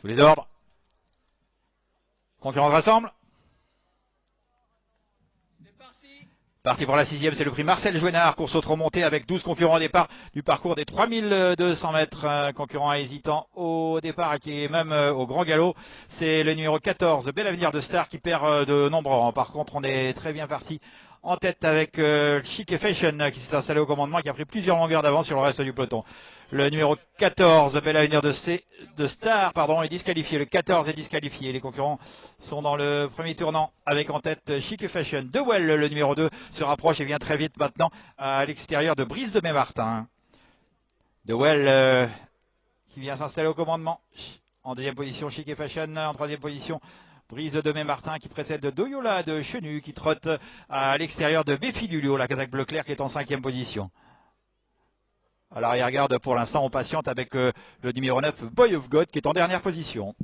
Sous les ordres. Concurrents rassemble. Parti pour la 6e, c'est le prix Marcel Jouenard, course autre montée avec 12 concurrents au départ du parcours des 3200 mètres. Concurrent hésitant au départ et qui est même au grand galop. C'est le numéro 14, Bel Avenir de Star qui perd de nombreux. Par contre, on est très bien parti en tête avec Chic Fashion qui s'est installé au commandement et qui a pris plusieurs longueurs d'avance sur le reste du peloton. Le numéro 14, Bel Avenir de Star, est disqualifié. Le 14 est disqualifié. Les concurrents sont dans le premier tournant avec en tête Chic Fashion. De Well, le numéro 2, se rapproche et vient très vite maintenant à l'extérieur de Brise de Mémartin. De Well qui vient s'installer au commandement. En deuxième position, Chic Fashion. En troisième position, Brise de Mémartin qui précède Doyola de Chenu qui trotte à l'extérieur de Béfi Dulio, la casaque bleu clair qui est en cinquième position. À l'arrière-garde, pour l'instant, on patiente avec le numéro 9, Boy of God, qui est en dernière position.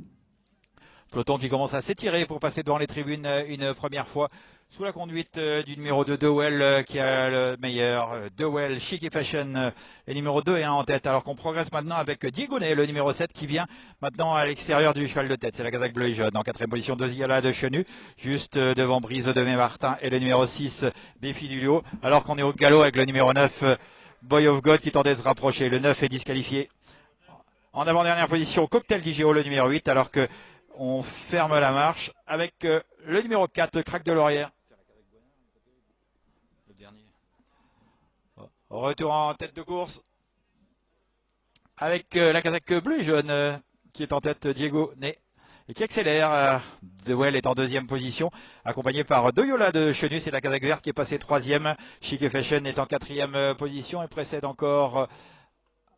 Peloton qui commence à s'étirer pour passer devant les tribunes une première fois, sous la conduite du numéro 2, Dewell, qui a le meilleur. Dewell, Chic et Fashion, les numéros 2 et 1 en tête. Alors qu'on progresse maintenant avec Diegonet, le numéro 7, qui vient maintenant à l'extérieur du cheval de tête. C'est la casaque bleu et jaune. En quatrième position, Doyola de Chenu, juste devant Brise de Mémartin et le numéro 6, Béfi Dulio. Alors qu'on est au galop avec le numéro 9, Boy of God qui tentait de se rapprocher. Le 9 est disqualifié. En avant-dernière position, Cocktail d'IGO, le numéro 8, alors que on ferme la marche avec le numéro 4, Crack de Laurière. Le dernier. Retour en tête de course avec la casaque bleu et jaune qui est en tête, Diego Né, et qui accélère. De Well est en deuxième position, accompagné par Doyola de Chenu, c'est la casaque verte qui est passée troisième. Chic et Fashion est en quatrième position et précède encore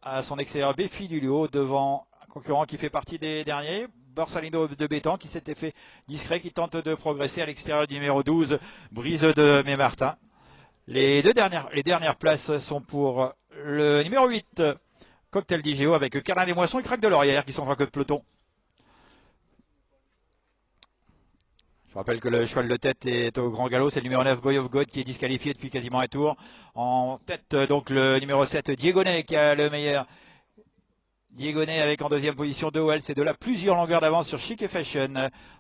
à son extérieur Béfi Dulio devant un concurrent qui fait partie des derniers, Borsalino de Bétan qui s'était fait discret, qui tente de progresser à l'extérieur du numéro 12, Brise de Mémartin. Les dernières places sont pour le numéro 8, Cocktail d'IGO, avec Carlin des Moissons et Crack de Laurière qui sont en queue de peloton. Je rappelle que le cheval de tête est au grand galop, c'est le numéro 9, Boy of God, qui est disqualifié depuis quasiment un tour. En tête, donc, le numéro 7, Diegonet, qui a le meilleur. Diegonet avec en deuxième position De Well, c'est de là plusieurs longueurs d'avance sur Chic et Fashion.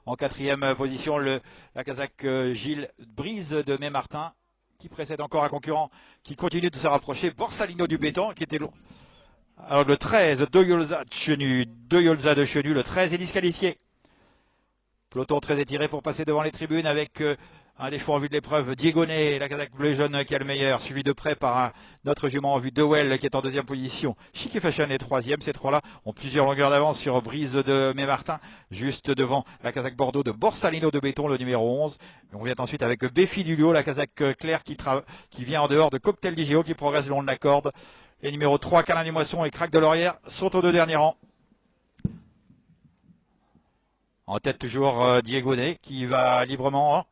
En quatrième position, la casaque Gilles Brise de Mémartin, qui précède encore un concurrent qui continue de se rapprocher, Borsalino du Béton, qui était long. Alors le 13, Doyolza de Chenu, le 13 est disqualifié. Peloton très étiré pour passer devant les tribunes avec un des choix en vue de l'épreuve, Diegonet, la casaque bleu et jaune qui a le meilleur, suivi de près par notre jument en vue, De Well, qui est en deuxième position. Chic et Fashion est troisième. Ces trois-là ont plusieurs longueurs d'avance sur Brise de Mémartin, juste devant la casaque Bordeaux de Borsalino de Béton, le numéro 11. Et on vient ensuite avec Béfi Dulio, la casaque claire qui vient en dehors de Cocktail d'IGO, qui progresse le long de la corde. Les numéros 3, Carlin des Moissons et Crack de Laurière, sont aux deux derniers rangs. En tête toujours Diegonet qui va librement.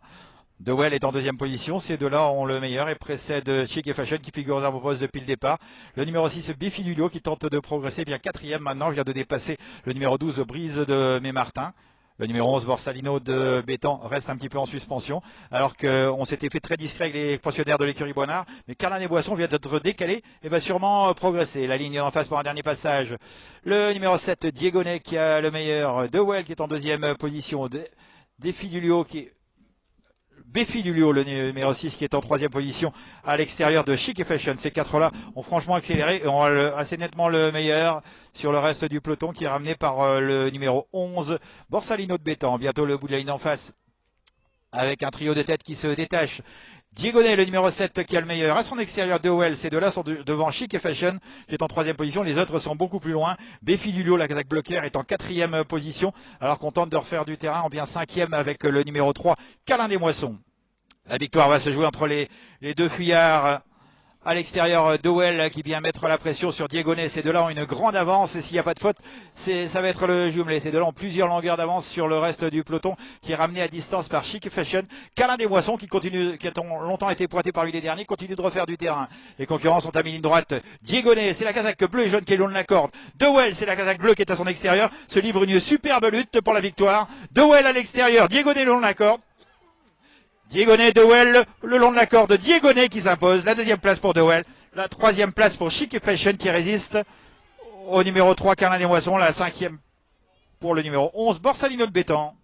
De Well est en deuxième position. Ces deux-là ont le meilleur et précèdent Chic et Fashion qui figure aux avant-postes depuis le départ. Le numéro 6, Béfi Dulio, qui tente de progresser, vient quatrième maintenant. Vient de dépasser le numéro 12, Brise de Mémartin. Le numéro 11, Borsalino de Bétan, reste un petit peu en suspension, alors qu'on s'était fait très discret avec les pensionnaires de l'écurie Boinard. Mais Carlin des Boissons vient d'être décalé et va sûrement progresser. La ligne en face pour un dernier passage. Le numéro 7, Diegonet, qui a le meilleur. De Well, qui est en deuxième position. Béfi Dulio, le numéro 6, qui est en troisième position à l'extérieur de Chic et Fashion. Ces quatre-là ont franchement accéléré et ont assez nettement le meilleur sur le reste du peloton, qui est ramené par le numéro 11, Borsalino de Bétan. Bientôt le bout de la ligne en face avec un trio de tête qui se détache. Diegonet, le numéro 7, qui a le meilleur. À son extérieur, De Well. Ces deux-là sont devant Chic et Fashion, qui est en troisième position. Les autres sont beaucoup plus loin. Béfi Dulio, la casaque bleu clair, est en quatrième position, alors qu'on tente de refaire du terrain en bien cinquième avec le numéro 3, Carlin des Moissons. La victoire va se jouer entre les deux fuyards. À l'extérieur, De Well qui vient mettre la pression sur Diegonet. Ces deux-là ont une grande avance et s'il n'y a pas de faute, ça va être le jumelé. Ces deux-là ont plusieurs longueurs d'avance sur le reste du peloton, qui est ramené à distance par Chic Fashion. Carlin des Moissons qui a longtemps été pointé parmi les derniers, continue de refaire du terrain. Les concurrents sont à mi-ligne droite. Diegonet, c'est la casaque bleue et jaune qui est le long de la corde. De Well, c'est la casaque bleue qui est à son extérieur, se livre une superbe lutte pour la victoire. De Well à l'extérieur, Diegonet le long de la corde. Diegonet, De Well, le long de la corde, Diegonet qui s'impose. La deuxième place pour De Well. La troisième place pour Chic et Fashion qui résiste au numéro 3, Carlin des Moissons. La cinquième pour le numéro 11, Borsalino de Bétan.